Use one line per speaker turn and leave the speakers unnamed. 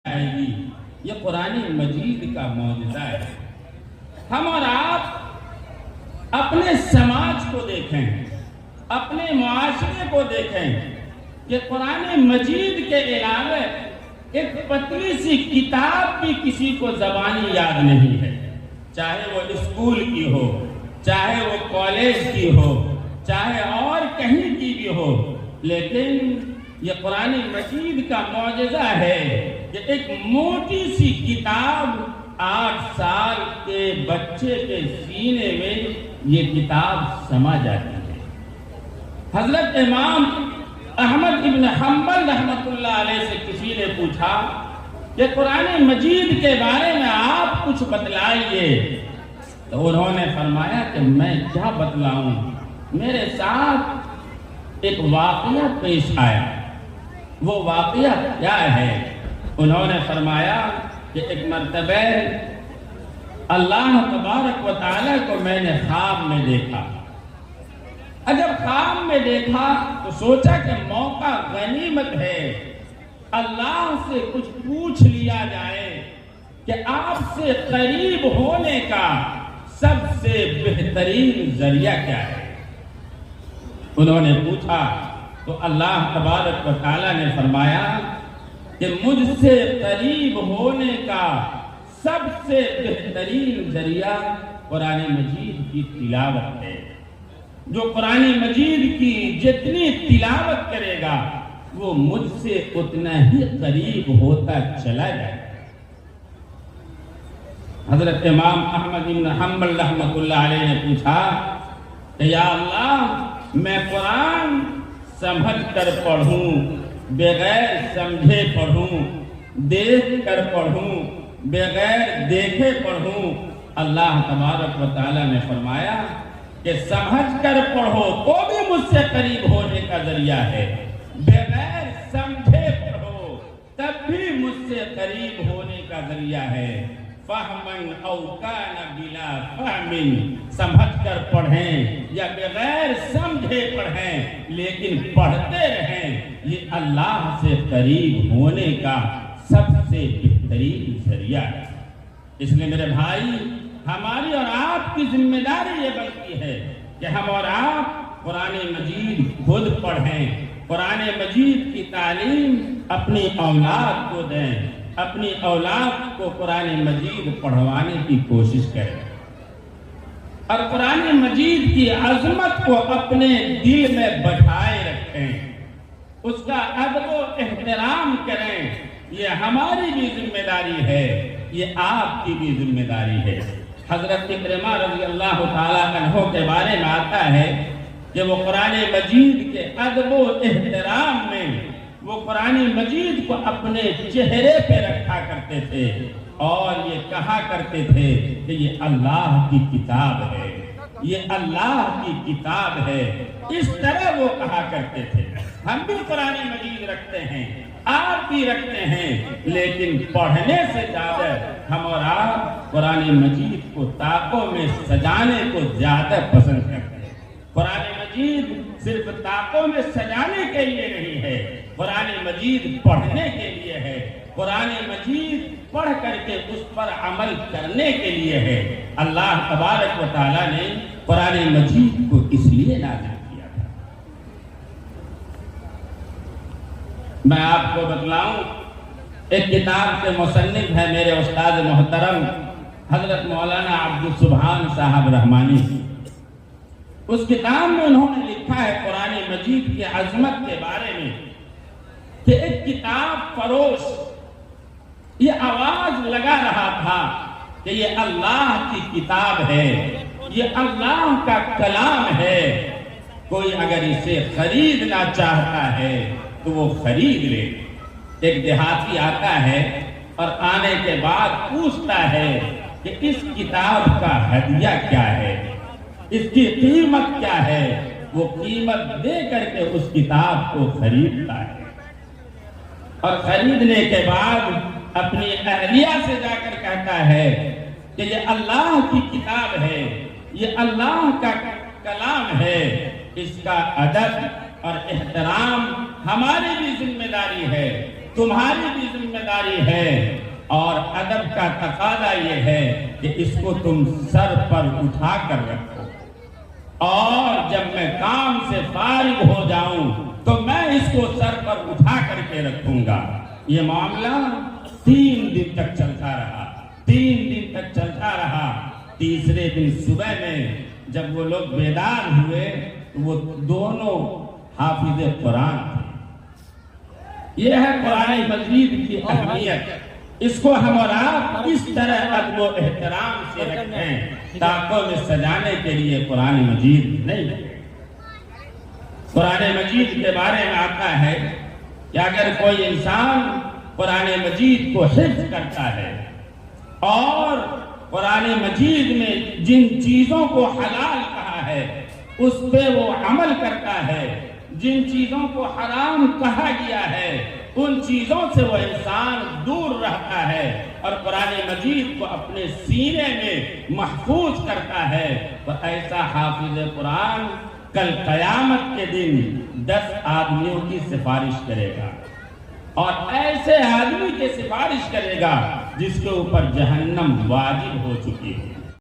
آئے گی۔ یہ قرآن مجید کا معجزہ ہے۔ ہم اور آپ اپنے سماج کو دیکھیں، اپنے معاشرے کو دیکھیں کہ قرآن مجید کے علاوہ ایک پتلی سی کتاب بھی کسی کو زبانی یاد نہیں ہے، چاہے وہ اسکول کی ہو، چاہے وہ کالج کی ہو، چاہے اور کہیں کی بھی ہو، لیکن یہ قرآن مجید کا معجزہ ہے کہ ایک موٹی سی کتاب 8 سال کے بچے کے سینے میں یہ کتاب سما جاتی ہے۔ حضرت امام احمد ابن حنبل رحمۃ اللہ علیہ سے کسی نے پوچھا کہ قرآن مجید کے بارے میں آپ کچھ بتلائیے، تو انہوں نے فرمایا کہ میں کیا بتلاؤں، میرے ساتھ ایک واقعہ پیش آیا۔ وہ واقعہ کیا ہے؟ انہوں نے فرمایا کہ ایک مرتبہ اللہ تبارک و تعالیٰ کو میں نے خواب میں دیکھا۔ جب خواب میں دیکھا تو سوچا کہ موقع غنیمت ہے، اللہ سے کچھ پوچھ لیا جائے کہ آپ سے قریب ہونے کا سب سے بہترین ذریعہ کیا ہے۔ انہوں نے پوچھا تو اللہ تبارک و تعالیٰ نے فرمایا کہ مجھ سے قریب ہونے کا سب سے بہترین ذریعہ قرآن مجید کی تلاوت ہے۔ جو قرآن مجید کی جتنی تلاوت کرے گا وہ مجھ سے اتنا ہی قریب ہوتا چلا جائے۔ حضرت امام احمد بن حنبل رحمۃ اللہ علیہ نے پوچھا کہ یا اللہ، میں قرآن سمجھ کر پڑھوں، بغیر سمجھے پڑھوں، دیکھ کر پڑھوں، بغیر دیکھے پڑھوں۔ اللہ تبارک و تعالیٰ نے فرمایا کہ سمجھ کر پڑھو تو بھی مجھ سے قریب ہونے کا ذریعہ ہے، بغیر سمجھے پڑھو تب بھی مجھ سے قریب ہونے کا ذریعہ ہے۔ فہمن او کان بلا فہم، سمجھ کر پڑھیں یا بغیر سمجھے پڑھیں لیکن پڑھتے رہیں، یہ اللہ سے قریب ہونے کا سب سے بہترین ذریعہ ہے۔ اس لیے میرے بھائی، ہماری اور آپ کی ذمہ داری یہ بنتی ہے کہ ہم اور آپ قرآن مجید خود پڑھیں، قرآن مجید کی تعلیم اپنی اولاد کو دیں، اپنی اولاد کو قرآن مجید پڑھوانے کی کوشش کریں، اور قرآن مجید کی عظمت کو اپنے دل میں بٹھائے رکھیں، اس کا ادب و احترام کریں۔ یہ ہماری بھی ذمہ داری ہے، یہ آپ کی بھی ذمہ داری ہے۔ حضرت اکرمہ رضی اللہ تعالیٰ عنہ کے بارے میں آتا ہے کہ وہ قرآن مجید کے ادب و احترام میں وہ قرآن مجید کو اپنے چہرے پہ رکھا کرتے تھے اور یہ کہا کرتے تھے کہ یہ اللہ کی کتاب ہے، یہ اللہ کی کتاب ہے۔ اس طرح وہ کہا کرتے تھے۔ ہم بھی قرآن مجید رکھتے ہیں، آپ بھی رکھتے ہیں، لیکن پڑھنے سے زیادہ ہم اور آپ قرآن مجید کو طاقوں میں سجانے کو زیادہ پسند کرتے ہیں۔ قرآن مجید صرف طاقوں میں سجانے کے لیے نہیں ہے، قرآن مجید پڑھنے کے لیے ہے، قرآن مجید پڑھ کر کے اس پر عمل کرنے کے لیے ہے۔ اللہ تبارک و تعالیٰ نے قرآن مجید کو اس لیے نازل کیا تھا۔ میں آپ کو بتلاؤں، ایک کتاب کے مصنف ہے میرے استاد محترم حضرت مولانا عبدالسبحان صاحب رحمانی۔ اس کتاب میں انہوں نے لکھا ہے قرآن مجید کی عظمت کے بارے میں کہ ایک کتاب فروش یہ آواز لگا رہا تھا کہ یہ اللہ کی کتاب ہے، یہ اللہ کا کلام ہے، کوئی اگر اسے خریدنا چاہتا ہے تو وہ خرید لے۔ ایک دیہاتی آتا ہے اور آنے کے بعد پوچھتا ہے کہ اس کتاب کا ہدیہ کیا ہے، اس کی قیمت کیا ہے۔ وہ قیمت دے کر کے اس کتاب کو خریدتا ہے، اور خریدنے کے بعد اپنی اہلیہ سے جا کر کہتا ہے کہ یہ اللہ کی کتاب ہے، یہ اللہ کا کلام ہے، اس کا ادب اور احترام ہماری بھی ذمہ داری ہے۔ تمہاری بھی ذمہ داری ہے اور ادب کا تقاضا یہ ہے کہ اس کو تم سر پر اٹھا کر رکھو، اور جب میں کام سے فارغ ہو جاؤں تو میں اس کو سر پر اٹھا کر کے رکھوں گا۔ یہ معاملہ 3 دن تک چلتا رہا، 3 دن تک چلتا رہا۔ تیسرے دن صبح میں جب وہ لوگ بیدار ہوئے تو وہ دونوں حافظ قرآن تھے۔ یہ ہے قرآن مجید کی اہمیت۔ اس کو ہم اور آپ اس طرح ادب و احترام سے رکھیں، طاقوں میں سجانے کے لیے قرآن مجید نہیں۔ قرآن مجید کے بارے میں آتا ہے کہ اگر کوئی انسان قرآن مجید کو حفظ کرتا ہے اور قرآن مجید میں جن چیزوں کو حلال کہا ہے اس پہ وہ عمل کرتا ہے، جن چیزوں کو حرام کہا گیا ہے ان چیزوں سے وہ انسان دور رہتا ہے اور قرآن مجید کو اپنے سینے میں محفوظ کرتا ہے، تو ایسا حافظ قرآن کل قیامت کے دن 10 آدمیوں کی سفارش کرے گا، اور ایسے آدمی کی سفارش کرے گا جس کے اوپر جہنم واجب ہو چکی ہے۔